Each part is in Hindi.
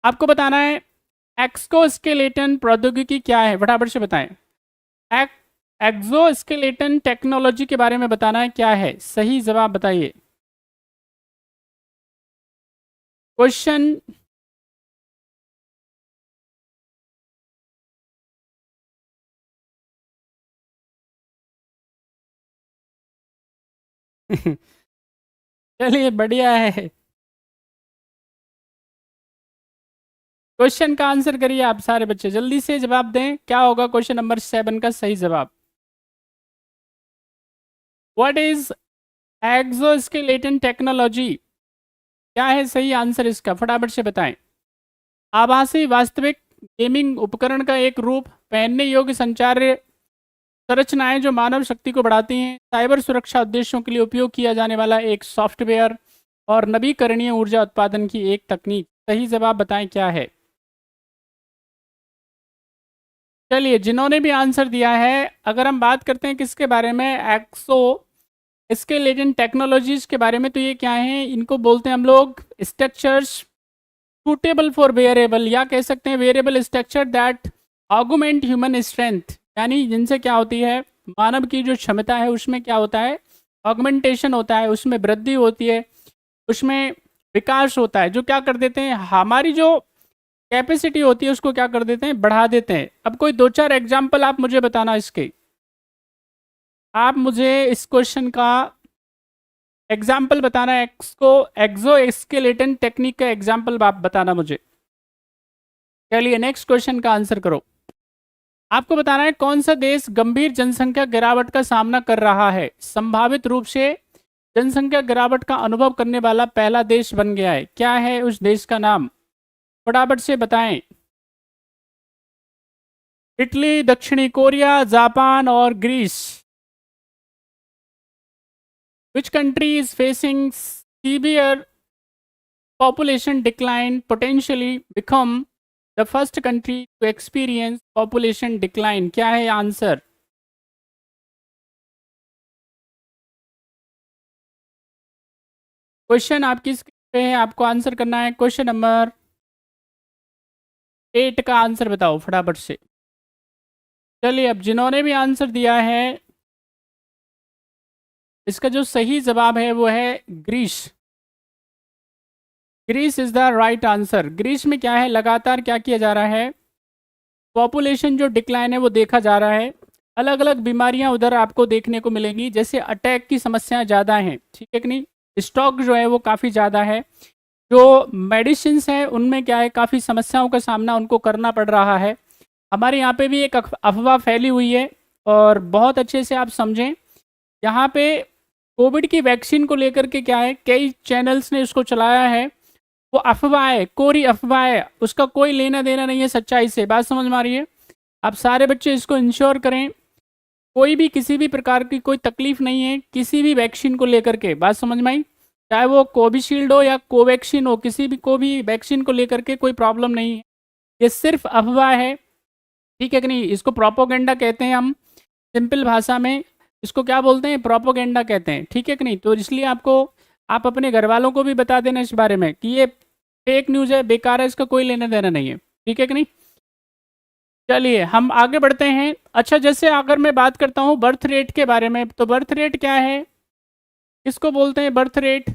आपको बताना है एक्सोस्केलेटन प्रौद्योगिकी क्या है, फटाफट से बताएं। एक, एक्सोस्केलेटन टेक्नोलॉजी के बारे में बताना है क्या है, सही जवाब बताइए। क्वेश्चन चलिए बढ़िया है। क्वेश्चन का आंसर करिए आप सारे बच्चे, जल्दी से जवाब दें, क्या होगा क्वेश्चन नंबर 7 का सही जवाब। व्हाट इज एक्सोस्केलेटन टेक्नोलॉजी, क्या है सही आंसर इसका, फटाफट से बताएं। आभासी वास्तविक गेमिंग उपकरण का एक रूप, पहनने योग्य संचार संरचनाएं जो मानव शक्ति को बढ़ाती हैं, साइबर सुरक्षा उद्देश्यों के लिए उपयोग किया जाने वाला एक सॉफ्टवेयर और नवीकरणीय ऊर्जा उत्पादन की एक तकनीक। सही जवाब बताएं क्या है। चलिए जिन्होंने भी आंसर दिया है, अगर हम बात करते हैं किसके बारे में, एक्सो स्केलेटन टेक्नोलॉजीज के बारे में, तो ये क्या है, इनको बोलते हैं हम लोग स्ट्रक्चर्स सूटेबल फॉर वेयरेबल, या कह सकते हैं wearable structure that augment human strength, यानी जिनसे क्या होती है, मानव की जो क्षमता है उसमें क्या होता है, ऑगमेंटेशन होता है, उसमें वृद्धि होती है, उसमें विकास होता है, जो क्या कर देते हैं, हमारी जो कैपेसिटी होती है उसको क्या कर देते हैं, बढ़ा देते हैं। अब कोई दो चार एग्जाम्पल आप मुझे बताना इसके, आप मुझे इस क्वेश्चन का एग्जाम्पल बताना है, एक्सको एक्सो एक्सकेलेटन टेक्निक का एग्जाम्पल आप बताना मुझे। चलिए नेक्स्ट क्वेश्चन का आंसर करो। आपको बताना है कौन सा देश गंभीर जनसंख्या गिरावट का सामना कर रहा है, संभावित रूप से जनसंख्या गिरावट का अनुभव करने वाला पहला देश बन गया है, क्या है उस देश का नाम, फटाफट से बताएं। इटली, दक्षिणी कोरिया, जापान और Greece. Which country is facing severe population decline, potentially become the first country to experience population decline, क्या है आंसर। क्वेश्चन आपकी स्क्रीन पे है, आपको आंसर करना है। क्वेश्चन नंबर 8 का आंसर बताओ फटाफट से। चलिए अब जिन्होंने भी आंसर दिया है, इसका जो सही जवाब है वो है Greece. Greece is the right answer. Greece में क्या है, लगातार क्या किया जा रहा है, पॉपुलेशन जो डिक्लाइन है वो देखा जा रहा है। अलग अलग बीमारियां उधर आपको देखने को मिलेंगी, जैसे अटैक की समस्याएं ज़्यादा हैं, ठीक है कि नहीं, स्टॉक जो है वो काफ़ी ज़्यादा है, जो मेडिसिन है उनमें क्या है, काफ़ी समस्याओं का सामना उनको करना पड़ रहा है। हमारे यहाँ पे भी एक अफवाह फैली हुई है, और बहुत अच्छे से आप समझें, यहाँ पे कोविड की वैक्सीन को लेकर के क्या है, कई चैनल्स ने उसको चलाया है, वो अफवाह है, कोरी अफवाह है, उसका कोई लेना देना नहीं है सच्चाई से। बात समझ में आ रही है। आप सारे बच्चे इसको इंश्योर करें, कोई भी किसी भी प्रकार की कोई तकलीफ नहीं है किसी भी वैक्सीन को लेकर के। बात समझ में आई, चाहे वो कोविशील्ड हो या कोवैक्सीन हो, किसी भी को भी वैक्सीन को लेकर के कोई प्रॉब्लम नहीं है, ये सिर्फ अफवाह है, ठीक है कि नहीं। इसको प्रोपोगेंडा कहते हैं हम, सिंपल भाषा में इसको क्या बोलते हैं, प्रोपोगेंडा कहते हैं, ठीक है कि नहीं। तो इसलिए आपको, आप अपने घर वालों को भी बता देना इस बारे में कि ये फेक न्यूज़ है, बेकार है, इसका कोई लेना देना नहीं है, ठीक है कि नहीं। चलिए हम आगे बढ़ते हैं। अच्छा, जैसे अगर मैं बात करता हूँ बर्थ रेट के बारे में, तो बर्थ रेट क्या है, किसको बोलते हैं बर्थ रेट।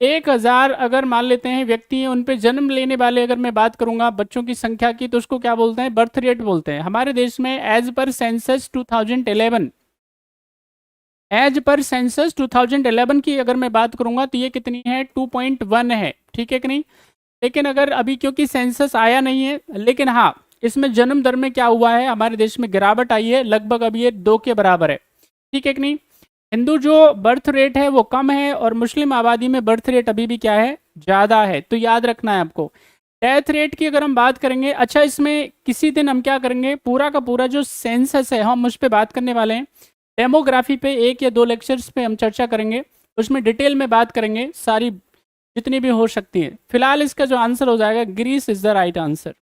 1000 अगर मान लेते हैं व्यक्ति हैं, उन पे जन्म लेने वाले अगर मैं बात करूंगा बच्चों की संख्या की, तो उसको क्या बोलते हैं, बर्थ रेट बोलते हैं। हमारे देश में as per census 2011, as per census 2011 की अगर मैं बात करूंगा तो ये कितनी है, 2.1 है, ठीक है कि नहीं। लेकिन अगर अभी क्योंकि सेंसस आया नहीं है, लेकिन हाँ इसमें जन्म दर में क्या हुआ है, हमारे देश में गिरावट आई है, लगभग अभी ये 2 के बराबर है, ठीक है कि नहीं। हिंदू जो बर्थ रेट है वो कम है, और मुस्लिम आबादी में बर्थ रेट अभी भी क्या है, ज़्यादा है, तो याद रखना है आपको। डेथ रेट की अगर हम बात करेंगे, अच्छा इसमें किसी दिन हम क्या करेंगे, पूरा का पूरा जो सेंसस है हम उस पर बात करने वाले हैं। डेमोग्राफी पे 1 या 2 लेक्चर्स पे हम चर्चा करेंगे, उसमें डिटेल में बात करेंगे सारी जितनी भी हो सकती है। फिलहाल इसका जो आंसर हो जाएगा, Greece is the right answer.